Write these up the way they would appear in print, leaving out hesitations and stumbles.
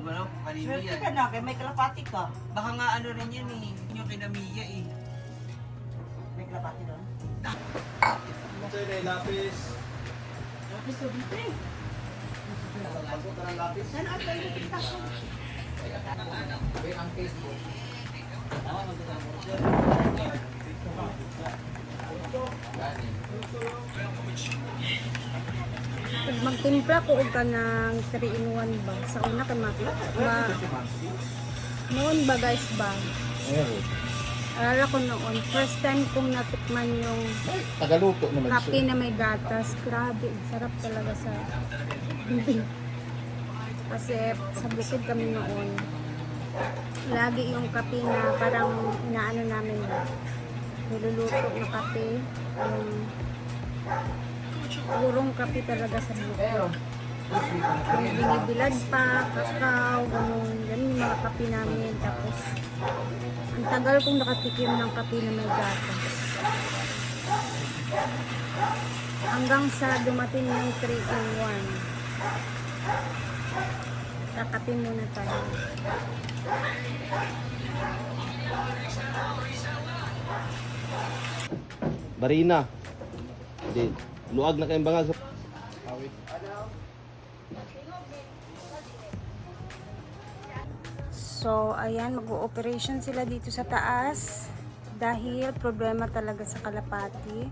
ano, kanino Swerte yan. ka na, kaya may kalapati ka. Baka nga ano rin yan eh, yung kinamiya eh. May kalapati doon. Ito yung lapis. Lapis to dito eh. Pagod ka ng lapis. Saan ang tayo kita ko? Ang Facebook. Pag magtimpla ko og kanang 3 in 1 ba sa una kay noon ba guys ba alala ko noon first time kong natikman yung Tagaluto naman kape na may gatas, grabe sarap talaga sa kasi sa bukid kami noon lagi yung kape na parang inaano namin ba niluluto na kape yung purong kape talaga sa bukid. Yung binibilad pa, kakao, ganun yung mga kape namin. Tapos, ang tagal kong nakatikim ng kape na may gatas. Hanggang sa dumating yung 3 in 1. Kakape muna tayo. Barina. Di, luag na kayong bangag. So, ayan, mag-ooperation sila dito sa taas dahil problema talaga sa kalapati.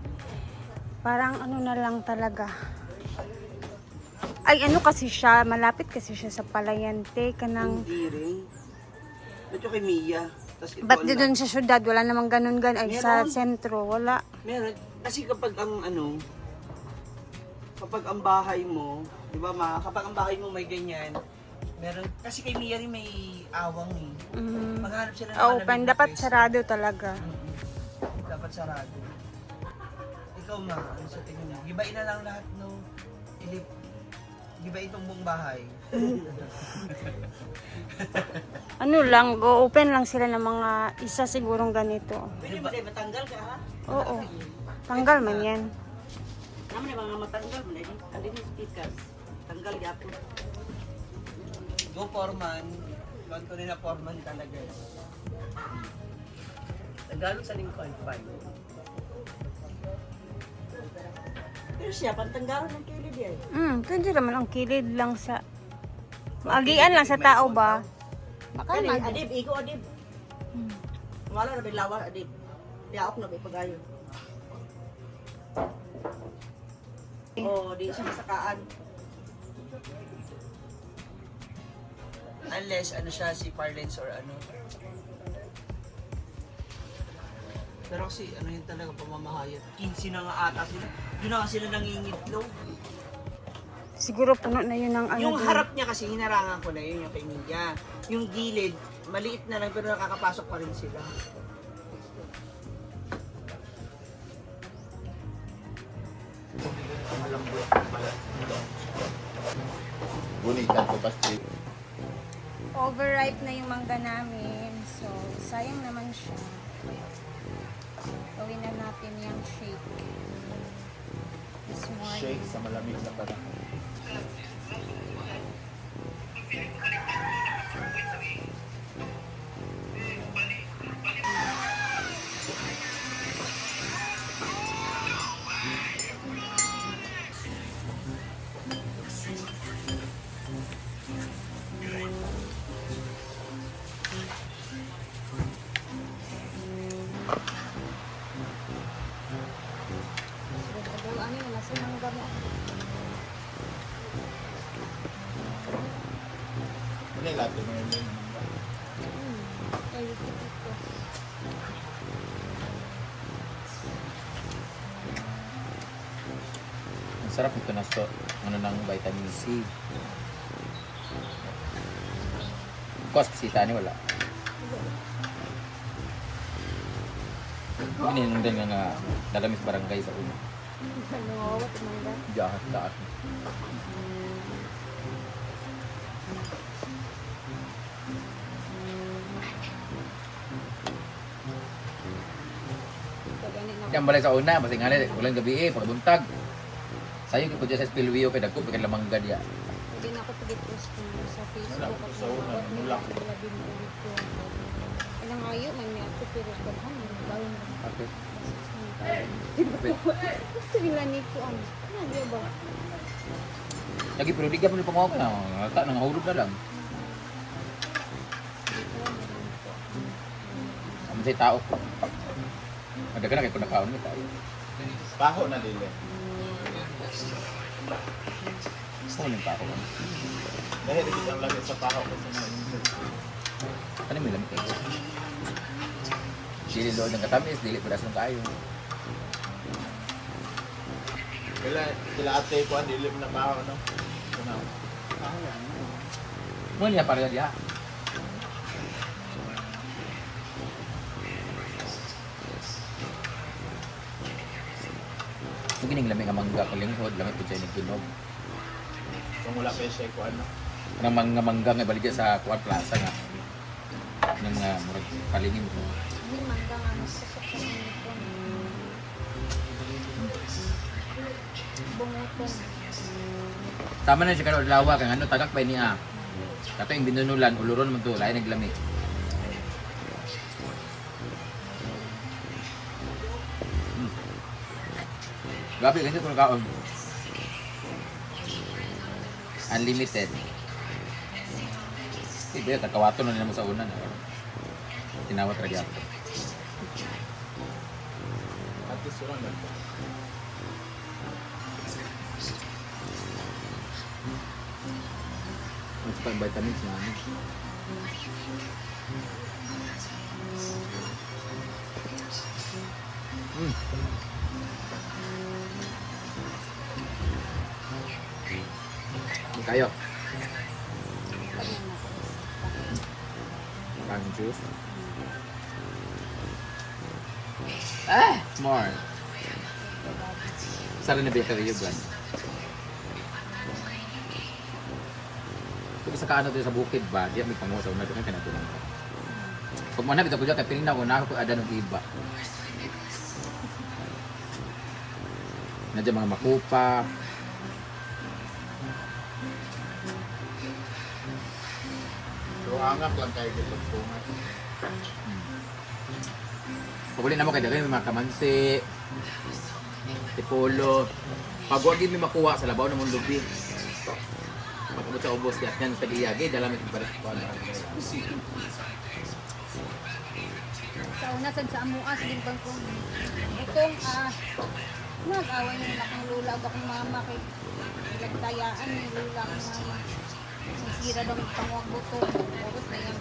Parang ano na lang talaga. Ay, ano kasi siya, malapit kasi siya sa Palayante, kanang... Hindi rin. Ito kay Mia. Tas ito Ba't lang. doon sa syudad? Wala namang ganun-gan. Ay, sa Meron. sentro, wala. Meron. Kasi kapag ang ano, kapag ang bahay mo, di ba ma, kapag ang bahay mo may ganyan, meron, kasi kay Mia rin may awang eh. Maghanap sila ng Open, malamig na dapat pwesto. sarado talaga. Dapat sarado. Ikaw ma, ano sa tingin mo? Gibain na lang lahat no. Gibain itong buong bahay. Ano lang, go open lang sila ng mga isa sigurong ganito. Pwede mo din matanggal ka ha? Oo. Tanggal man yan. Naman yung mga matanggal mo na yun. Alin yung speakers. Tanggal yapon. Go Foreman. Kanto rin na Foreman talaga. Tagalog sa Lincoln 5. Pero siya, pantanggalan ng kilid yan. Pwede naman ang kilid lang sa... Agian lang sa tao ba? Baka Kani, mag... adib, iko adib. Wala na may lawa, adib. Diaok na may pagayo. Oh, di siya masakaan. Unless ano siya si Parlance or ano. Pero kasi ano yun talaga pamamahayat. 15 na nga ata sila. Doon na nga sila nangingitlo. Siguro puno na yun ng ano. Yung dun. harap niya kasi hinarangan ko na yun yung kay Mia. Yung gilid, maliit na lang pero nakakapasok pa rin sila. Bunitan ko pasti. Overripe na yung mangga namin. So, sayang naman siya. Gawin na natin yung shake. This morning. Shake sa malamig na panahon. Ano yun? Nasa mangga mo. Ano yung lahat yung mga yun? Ay, ito. Ang sarap ito na so, ano ng vitamin C. Kos sita ni wala. Ini nung din nga dalamis barangay sa una. Ano? What mangga? Jahat taat. Yang balay sa una, masing nga ulang gabi pagbuntag. Sayo ko dyan sa spillway kay dagko pagka lamangga diya. Hindi na ko pag-post ko sa Facebook at Sa una, mulak. labi mo ulit ko. Ilang ayo, may ako pero kalhan, bawin mo. Okay. Gusto nila ni ko ano. Ano ba? Lagi pero di ka mo pangawa ka na. Tak nang hulog na lang. Ang say tao. Ada ka na kay kunakaon ni tao. Paho na dili. Saan yung tao? Dahil dito ang lagi sa paho kasi na Ano may lamig kayo? Dili load ng katamis, dili pedas ng kayo. Sila ate ko ang dilim na paho no. Kunaw. Mo niya para dia. Kung gining lamig nga mangga kalinghod, lamig pud siya ni kinog. Kung wala pa siya ko ano. Nang mga mangga nga baligya sa Kuan Plaza nga. Nang murag kalingin mo. Hindi mangga nga nasusok sa nipon. Bunguton. Tama na siya karon lawa kang ano tagak pa niya. Kato yung binunulan, uluron man to, lain naglamig. Gabi kasi kung kaon. Unlimited. Hindi, tagkawato na nila mo sa una. Tinawat ra gyapon. At least wala na. Mas pa vitamins namin. Kayo. Pang juice. More. Saan na ba kayo gan? Kung isa ka ano sa bukid ba, di may pangusaw na doon ka na tulong ka. Pag manap ito ko dyan, kaya piling na ako na ako ada ng iba. Nandiyan mga makupa. So angak lang kayo dito tungat. Pag uli na mo kaya may mga kamansi, tipolo. Pag wag may makuha sa labaw ng mong lubi. Pag sa ubos yan, yan sa giyagi, dalamit yung barit ko. Sa una, sa amuas, din bang kung itong, nag-away na nila kong lula o akong mama kay nagtayaan ni lula akong mama. Nasira daw ng pangwag buto. Oros na yan.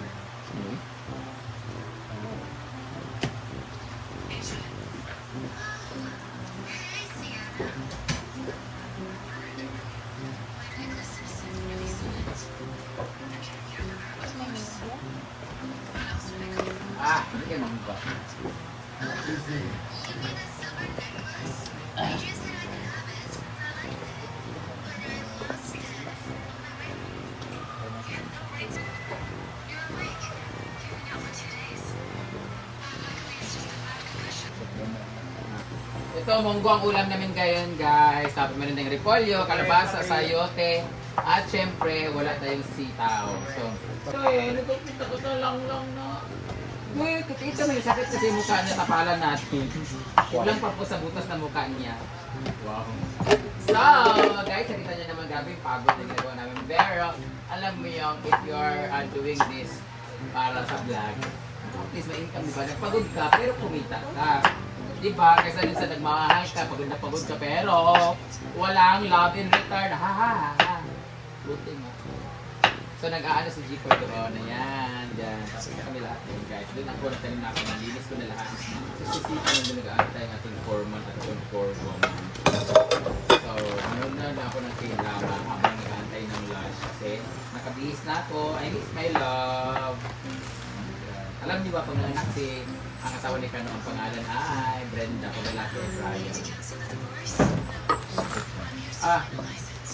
Ano kayo mamumba? Ito, munggo ang ulam namin ngayon, guys. Tapos meron tayong repolyo, kalabasa, sayote, at syempre, wala tayong sitaw. So, nagkakita ko na lang na. Uy, kikita mo yung sakit kasi yung mukha niya, tapalan natin. Walang pa po sa butas ng mukha niya. Wow. So, guys, nakita niyo naman grabe yung pagod na ginagawa namin. Pero, alam mo yung, if you're doing this para sa vlog, at least may income, diba? Nagpagod ka, pero kumita ka. Diba? Kasi dun sa nagmamahal ka, pagod ka, pero walang love in return. Ha ha ha ha. Buti mo. So nag-aano si G for doon na yan. Diyan. Tapos kami lahat yun, guys. Doon ako nagtanim na ako. Nalinis ko na lahat. So sisita nung nag-aano tayo ng ating 4 month at 4 woman. So muna na ako ng kailangan habang nag-aantay ng lunch. Kasi nakabihis na ako. I miss my love. Alam niyo ba pag nanganak si ang asawa ni Kano, ang pangalan ay Brenda, kung lalaki ay Brian.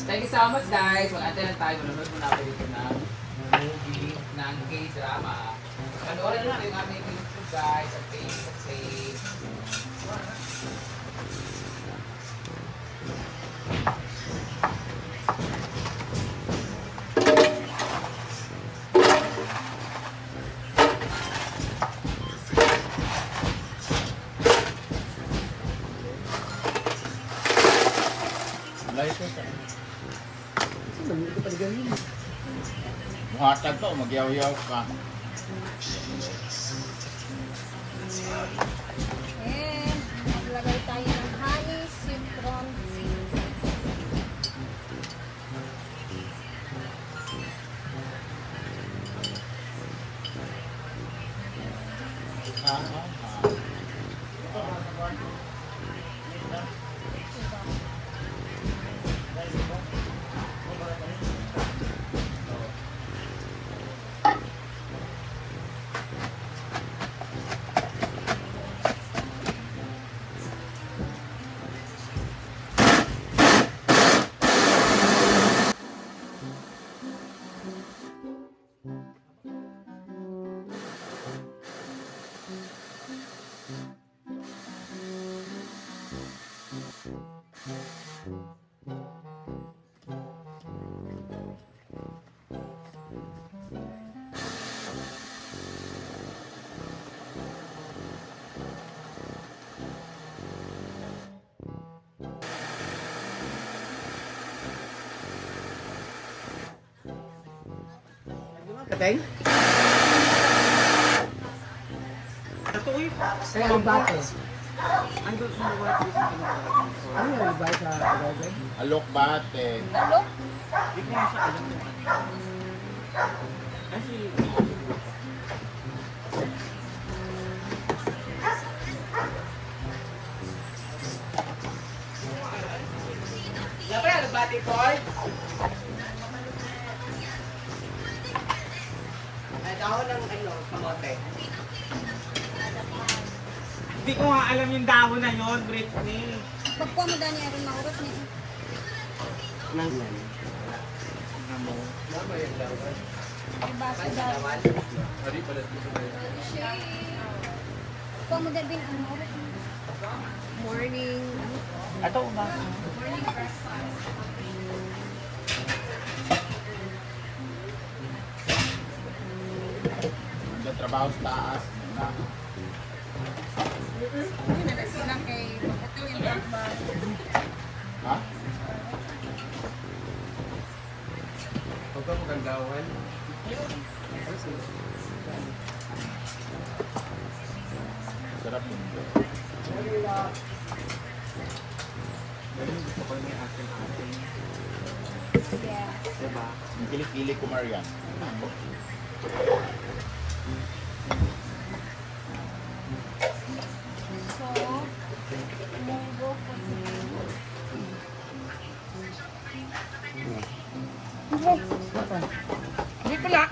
Thank you so much, guys. Mag-antay lang tayo. Manunod muna ako dito ng movie ng K-drama. Panoorin na yung aming YouTube, guys, at Facebook page. Buhatag to, magyaw-yaw ka. And maglagay tayo ng honey, citron. Kateng? Ito uy. Kaya ang bate. Andun sa white list. Ano yung iba sa agawin? Alok bate. Alok? Hindi ko nga siya alam kung ano. Kasi... Dapat ang bate ko ay. Dahon ng ano, kamote. Hindi ko nga alam yung dahon na yun, Britney. Pagkuha mo dani aron maurot ni. Nang yan. Ibasa daw. Pagkuha mo dani ang maurot ni. Morning. Ito ba? Morning breakfast. Trabaho sa taas. Na. Hindi na sila kay ito yung trabaho. Ha? Huwag ka magagawan. Sarap yun. Gusto ko may asin-asin. Yeah. Diba? Ang kilik-kilik ko, Marian. So, munggo po. Hindi pala.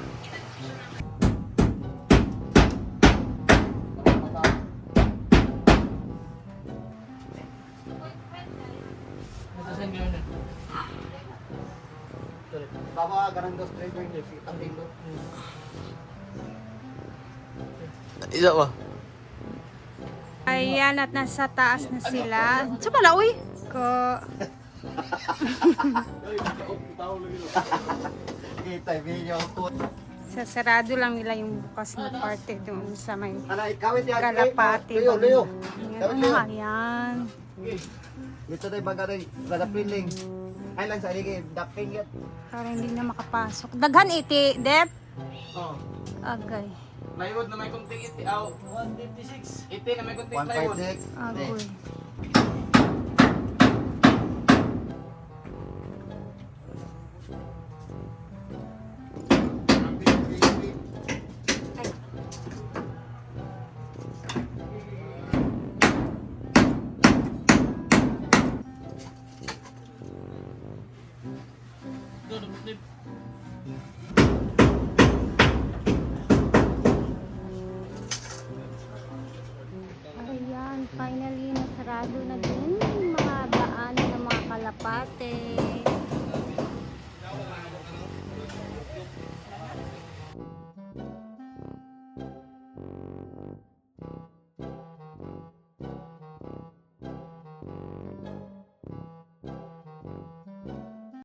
Baba, ganang dos, tres, ang dilo. Isa ba? Ayan, at nasa taas na sila. Sa pala, uy! Ko. Kita, video ko. Sasarado lang nila yung bukas na parte doon sa may Ana, ikawit yan. Kalapati. Luyo, luyo. Ayan, ayan. Dito tayo bagay, rada piling. Ay lang sa aligay, dapin yan. Para hindi na makapasok. Daghan iti, Det. Oh. Agay. Plywood na may kunting iti. 156. Iti na may kunting plywood. 156. Agoy. Ayan, finally nasarado na din yung mga daan ng mga kalapate.